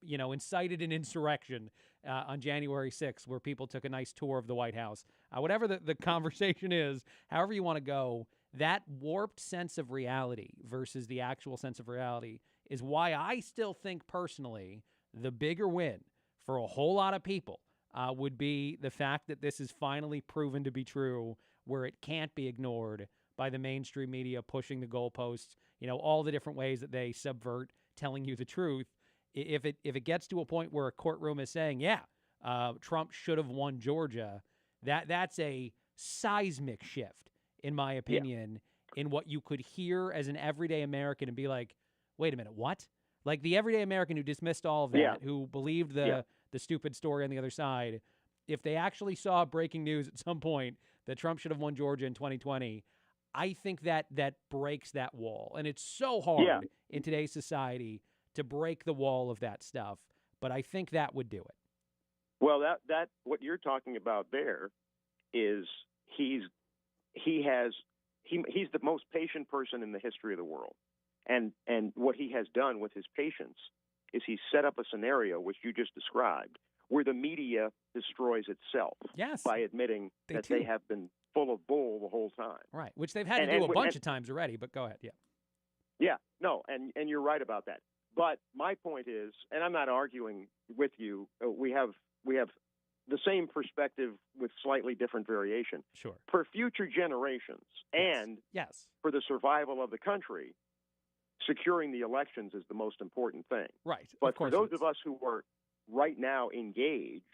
incited an insurrection on January 6th, where people took a nice tour of the White House. Whatever the conversation is, however you want to go, that warped sense of reality versus the actual sense of reality is why I still think personally the bigger win for a whole lot of people would be the fact that this is finally proven to be true, where it can't be ignored by the mainstream media pushing the goalposts, all the different ways that they subvert telling you the truth. If it gets to a point where a courtroom is saying, Trump should have won Georgia, that's a seismic shift, in my opinion, in what you could hear as an everyday American and be like, wait a minute, what? Like the everyday American who dismissed all of that, who believed the stupid story on the other side, if they actually saw breaking news at some point that Trump should have won Georgia in 2020, I think that breaks that wall. And it's so hard in today's society to break the wall of that stuff. But I think that would do it. Well, that what you're talking about there is he's the most patient person in the history of the world. And what he has done with his patience is he set up a scenario, which you just described, where the media destroys itself by admitting that they have been full of bull the whole time. Right, which they've had to do a bunch of times already, but go ahead, Yeah, no, and you're right about that. But my point is, and I'm not arguing with you, we have the same perspective with slightly different variation. Sure. For future generations and for the survival of the country, securing the elections is the most important thing. Right. But for those of us who are right now engaged,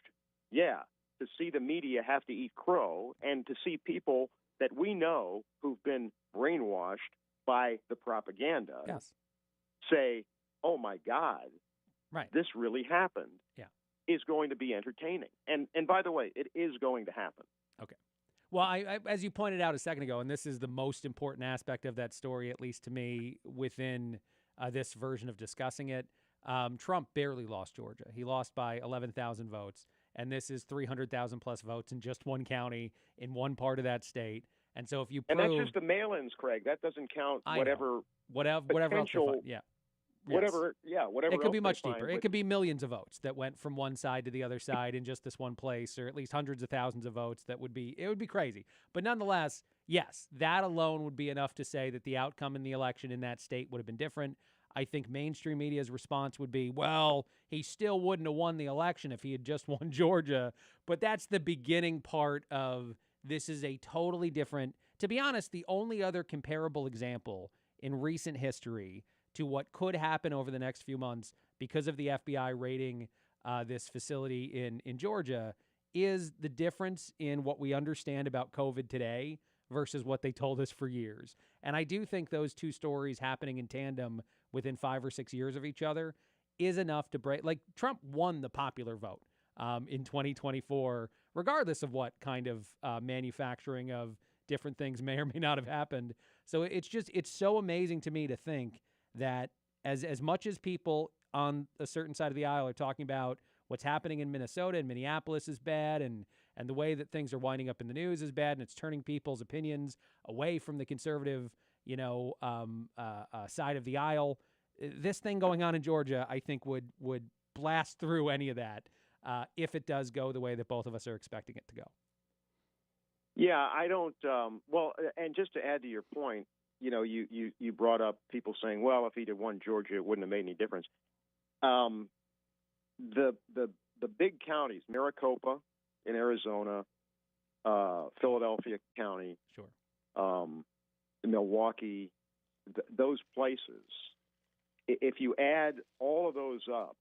to see the media have to eat crow and to see people that we know who've been brainwashed by the propaganda say, oh, my God, this really happened, is going to be entertaining. And by the way, it is going to happen. Okay. Well, I as you pointed out a second ago, and this is the most important aspect of that story, at least to me, within this version of discussing it, Trump barely lost Georgia. He lost by 11,000 votes, and this is 300,000 plus votes in just one county in one part of that state. And so if you prove... And that's just the mail-ins, Craig. That doesn't count whatever else they find. Whatever it could be much find, deeper. It could be millions of votes that went from one side to the other side in just this one place, or at least hundreds of thousands of votes. It would be crazy. But nonetheless, yes, that alone would be enough to say that the outcome in the election in that state would have been different. I think mainstream media's response would be, well, he still wouldn't have won the election if he had just won Georgia. But that's the beginning part of this is a totally different, to be honest, the only other comparable example in recent history to what could happen over the next few months because of the FBI raiding this facility in Georgia is the difference in what we understand about COVID today versus what they told us for years. And I do think those two stories happening in tandem within 5 or 6 years of each other is enough to break. Like, Trump won the popular vote in 2024, regardless of what kind of manufacturing of different things may or may not have happened. So it's so amazing to me to think that as much as people on a certain side of the aisle are talking about what's happening in Minnesota and Minneapolis is bad, and the way that things are winding up in the news is bad, and it's turning people's opinions away from the conservative, side of the aisle. This thing going on in Georgia, I think, would blast through any of that if it does go the way that both of us are expecting it to go. Yeah, I don't. And just to add to your point, you brought up people saying, well, if he'd have won Georgia, it wouldn't have made any difference. The big counties, Maricopa in Arizona, Philadelphia County, Milwaukee, those places, if you add all of those up,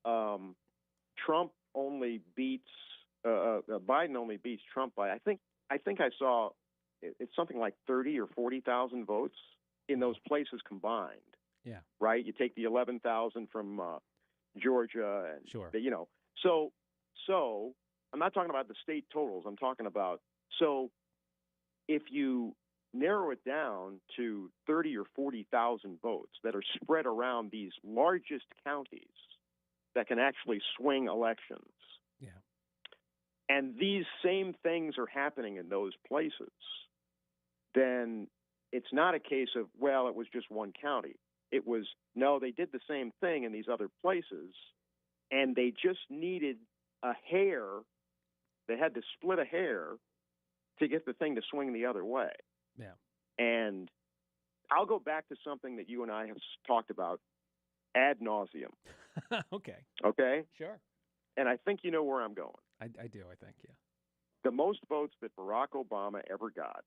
Trump only beats Biden only beats Trump by I think I saw it's something like 30 or 40,000 votes in those places combined. Yeah. Right. You take the 11,000 from Georgia, and sure. So I'm not talking about the state totals. I'm talking about if you narrow it down to 30 or 40,000 votes that are spread around these largest counties that can actually swing elections. Yeah. And these same things are happening in those places, then it's not a case of, well, it was just one county. It was, no, they did the same thing in these other places, and they just needed a hair. They had to split a hair to get the thing to swing the other way. Yeah. And I'll go back to something that you and I have talked about ad nauseum. Okay. Okay? Sure. And I think you know where I'm going. I do, I think, yeah. The most votes that Barack Obama ever got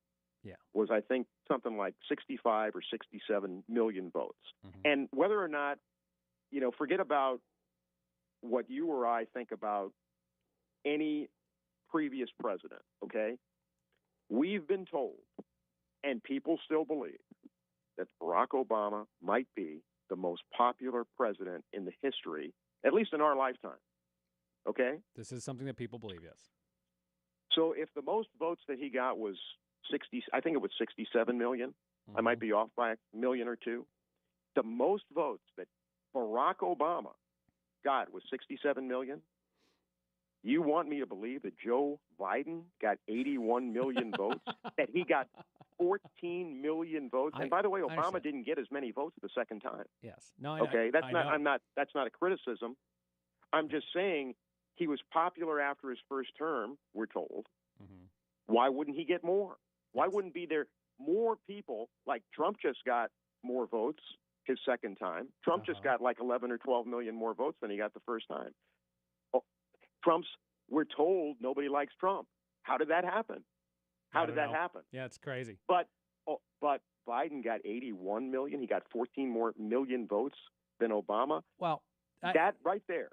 was, I think, something like 65 or 67 million votes. Mm-hmm. And whether or not, forget about what you or I think about any previous president, okay? We've been told, and people still believe, that Barack Obama might be the most popular president in the history, at least in our lifetime, okay? This is something that people believe, yes. So if the most votes that he got was 67 million, I might be off by a million or two. The most votes that Barack Obama got was 67 million. You want me to believe that Joe Biden got 81 million votes, that he got 14 million votes? And by the way, Obama didn't get as many votes the second time. Yes. No, okay, that's not a criticism. I'm just saying he was popular after his first term, we're told. Mm-hmm. Why wouldn't he get more? Why wouldn't be there more people? Like Trump just got more votes his second time. Trump just got like 11 or 12 million more votes than he got the first time. We're told nobody likes Trump. How did that happen? How did that happen? Yeah, it's crazy. But Biden got 81 million. He got 14 more million votes than Obama. Well, that right there.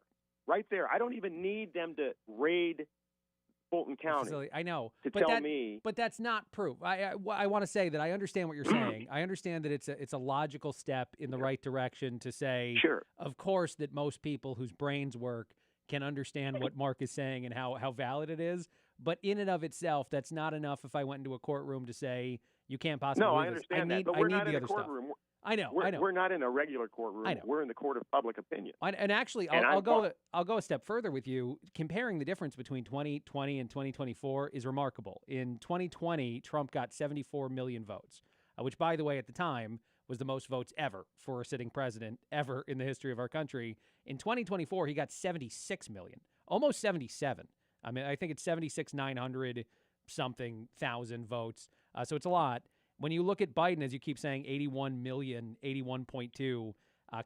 I don't even need them to raid Fulton County. I know. To tell me. But that's not proof. I want to say that I understand what you're saying. I understand that it's a logical step in the right direction to say, sure, of course, that most people whose brains work can understand what Mark is saying and how valid it is. But in and of itself, that's not enough if I went into a courtroom to say, you can't possibly I understand that, but we're not in a courtroom. I know. We're not in a regular courtroom. We're in the court of public opinion. And actually, I'll go a step further with you. Comparing the difference between 2020 and 2024 is remarkable. In 2020, Trump got 74 million votes, which, by the way, at the time was the most votes ever for a sitting president ever in the history of our country. In 2024, he got 76 million, almost 77. I mean, I think it's 76,900 something thousand votes. So it's a lot. When you look at Biden, as you keep saying, 81 million, 81.2,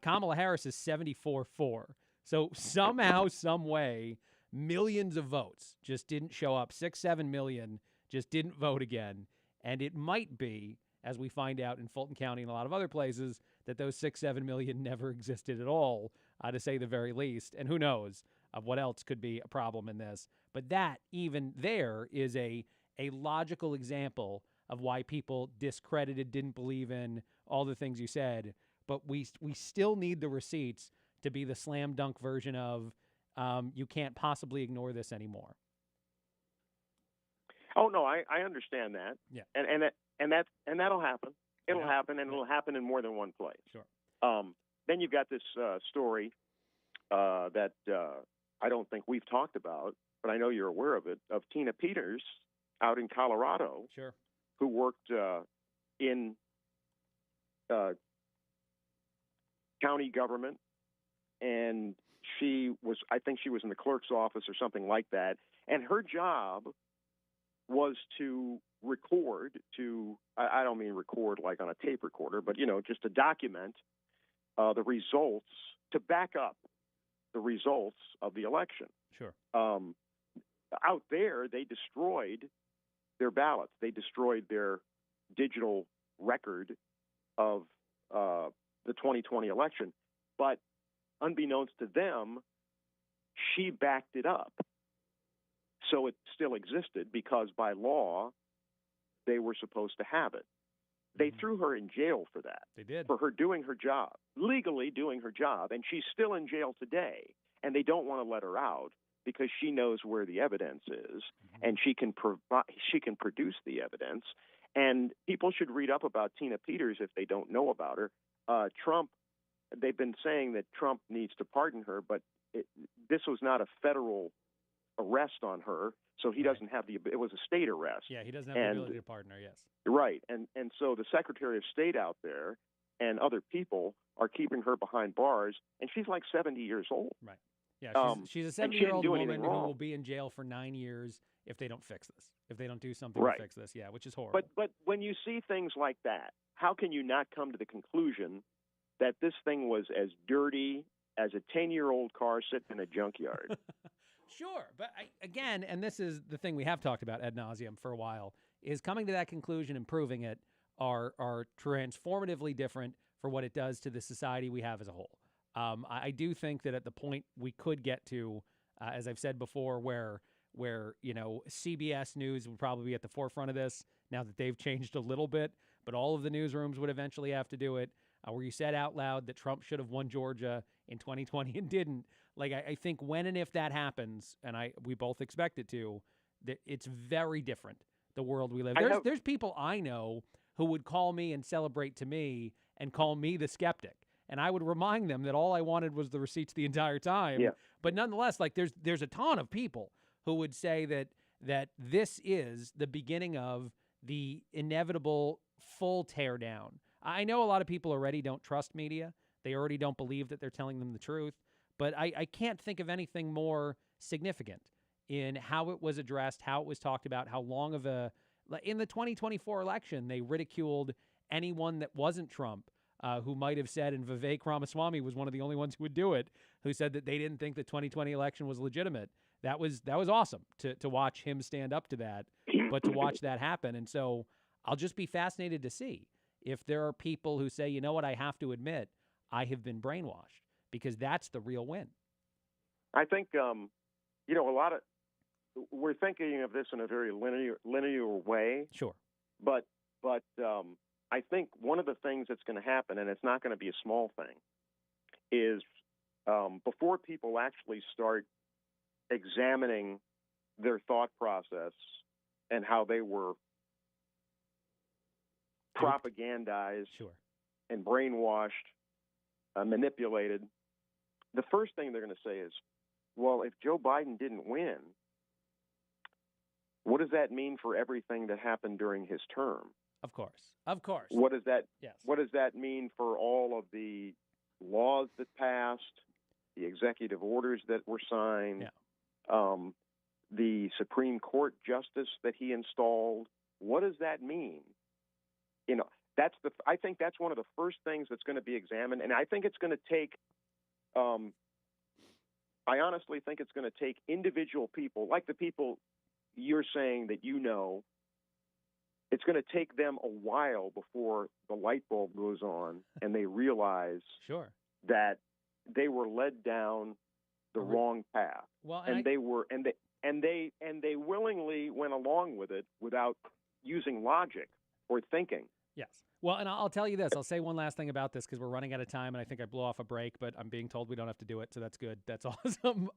Kamala Harris is 74.4. So somehow, some way, millions of votes just didn't show up. 6-7 million just didn't vote again. And it might be, as we find out in Fulton County and a lot of other places, that those 6-7 million never existed at all, to say the very least. And who knows of what else could be a problem in this. But that, even there, is a logical example of why people discredited, didn't believe in all the things you said. But we still need the receipts to be the slam dunk version of you can't possibly ignore this anymore. Oh no, I understand that. Yeah, and that'll happen. It'll happen, and it'll happen in more than one place. Sure. Then you've got this story that I don't think we've talked about, but I know you're aware of it, of Tina Peters out in Colorado. Sure. Who worked in county government, and I think she was in the clerk's office or something like that, and her job was to record, I don't mean record like on a tape recorder, but, just to document the results, to back up the results of the election. Sure. Out there, they destroyed their ballots. They destroyed their digital record of the 2020 election. But unbeknownst to them, she backed it up. So it still existed because by law, they were supposed to have it. They threw her in jail for that. They did. For her doing her job, legally doing her job. And she's still in jail today. And they don't want to let her out because she knows where the evidence is, and she can produce the evidence. And people should read up about Tina Peters if they don't know about her. Trump, they've been saying that Trump needs to pardon her, but this was not a federal arrest on her, so he doesn't have it was a state arrest. Yeah, he doesn't have the ability to pardon her, yes. Right, and so the Secretary of State out there and other people are keeping her behind bars, and she's like 70 years old. Right. Yeah, she's a 70-year-old woman who will be in jail for 9 years if they don't fix this, if they don't do something to fix this. Yeah, which is horrible. But when you see things like that, how can you not come to the conclusion that this thing was as dirty as a 10-year-old car sitting in a junkyard? Sure, but again, and this is the thing we have talked about ad nauseum for a while, is coming to that conclusion and proving it are transformatively different for what it does to the society we have as a whole. I do think that at the point we could get to, as I've said before, where CBS News would probably be at the forefront of this now that they've changed a little bit, but all of the newsrooms would eventually have to do it, where you said out loud that Trump should have won Georgia in 2020 and didn't. Like, I think when and if that happens, and we both expect it to, that it's very different, the world we live. There's people I know who would call me and celebrate to me and call me the skeptic. And I would remind them that all I wanted was the receipts the entire time. Yeah. But nonetheless, like there's a ton of people who would say that this is the beginning of the inevitable full teardown. I know a lot of people already don't trust media. They already don't believe that they're telling them the truth. But I can't think of anything more significant in how it was addressed, how it was talked about, how long of in the 2024 election, they ridiculed anyone that wasn't Trump, who might have said, and Vivek Ramaswamy was one of the only ones who would do it, who said that they didn't think the 2020 election was legitimate. That was awesome to watch him stand up to that, but to watch that happen. And so I'll just be fascinated to see if there are people who say, you know what, I have to admit, I have been brainwashed, because that's the real win. I think, we're thinking of this in a very linear way. Sure. But I think one of the things that's going to happen, and it's not going to be a small thing, is before people actually start examining their thought process and how they were propagandized and brainwashed, manipulated, the first thing they're going to say is, well, if Joe Biden didn't win, what does that mean for everything that happened during his term? Of course. What does that? Yes. What does that mean for all of the laws that passed, the executive orders that were signed, the Supreme Court justice that he installed? What does that mean? I think that's one of the first things that's going to be examined, and I think it's going to take. I honestly think it's going to take individual people, like the people you're saying that it's going to take them a while before the light bulb goes on and they realize that they were led down the wrong path. Well, they willingly went along with it without using logic or thinking. Yes. Well, and I'll tell you this. I'll say one last thing about this because we're running out of time, and I think I blew off a break, but I'm being told we don't have to do it, so that's good. That's awesome.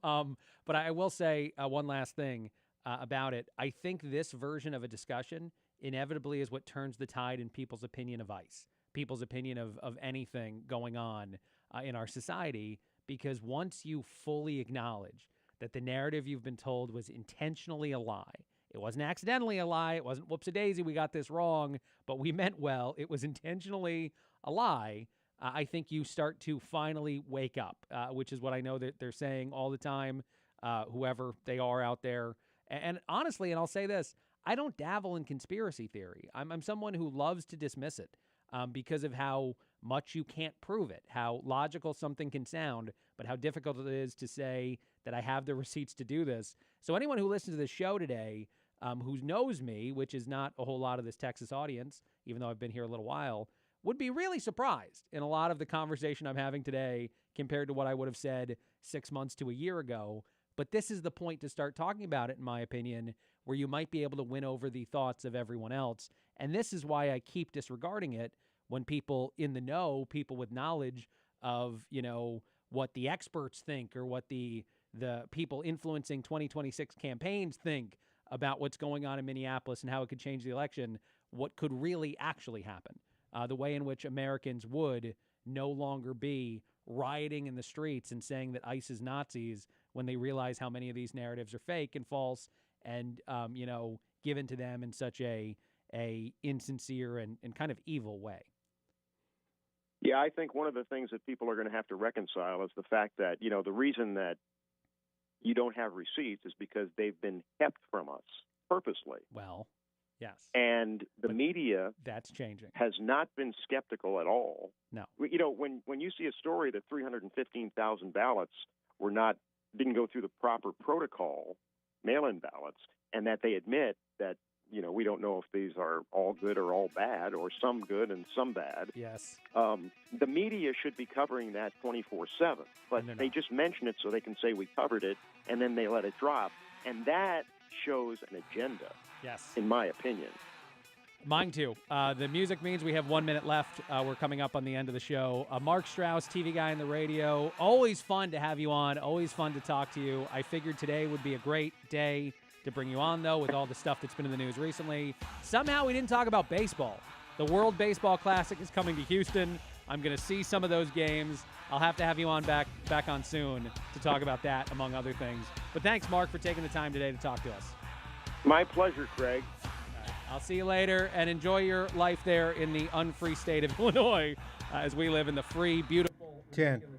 But I will say one last thing about it. I think this version of a discussion inevitably is what turns the tide in people's opinion of ICE, people's opinion of anything going on in our society, because once you fully acknowledge that the narrative you've been told was intentionally a lie, it wasn't accidentally a lie, it wasn't whoops-a-daisy, we got this wrong, but we meant well, it was intentionally a lie, I think you start to finally wake up, which is what I know that they're saying all the time, whoever they are out there. And honestly, and I'll say this, I don't dabble in conspiracy theory. I'm someone who loves to dismiss it because of how much you can't prove it, how logical something can sound, but how difficult it is to say that I have the receipts to do this. So anyone who listens to this show today, who knows me, which is not a whole lot of this Texas audience, even though I've been here a little while, would be really surprised in a lot of the conversation I'm having today compared to what I would have said 6 months to a year ago. But this is the point to start talking about it, in my opinion, where you might be able to win over the thoughts of everyone else. And this is why I keep disregarding it when people in the know, people with knowledge of, what the experts think or what the people influencing 2026 campaigns think about what's going on in Minneapolis and how it could change the election, what could really actually happen. The way in which Americans would no longer be rioting in the streets and saying that ICE is Nazis when they realize how many of these narratives are fake and false and, given to them in such a insincere and kind of evil way. Yeah, I think one of the things that people are going to have to reconcile is the fact that, the reason that you don't have receipts is because they've been kept from us purposely. Well, yes. And the media that's changing. Has not been skeptical at all. No. When you see a story that 315,000 ballots didn't go through the proper protocol, mail-in ballots, and that they admit that, we don't know if these are all good or all bad or some good and some bad. Yes. The media should be covering that 24/7, but they just mention it so they can say we covered it, and then they let it drop. And that shows an agenda, yes, in my opinion. Mine too. The music means we have 1 minute left. We're coming up on the end of the show. Mark Strauss, TV guy on the radio. Always fun to have you on. Always fun to talk to you. I figured today would be a great day to bring you on, though, with all the stuff that's been in the news recently. Somehow we didn't talk about baseball. The World Baseball Classic is coming to Houston. I'm going to see some of those games. I'll have to have you on back on soon to talk about that, among other things. But thanks, Mark, for taking the time today to talk to us. My pleasure, Craig. I'll see you later, and enjoy your life there in the unfree state of Illinois as we live in the free, beautiful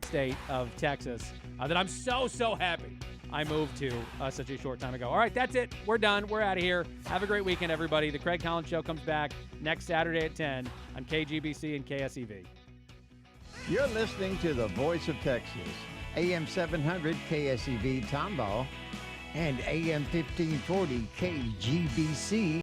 state of Texas that I'm so happy I moved to such a short time ago. All right, that's it. We're done. We're out of here. Have a great weekend, everybody. The Craig Collins Show comes back next Saturday at 10 on KGBC and KSEV. You're listening to the Voice of Texas, AM 700 KSEV Tomball and AM 1540 KGBC.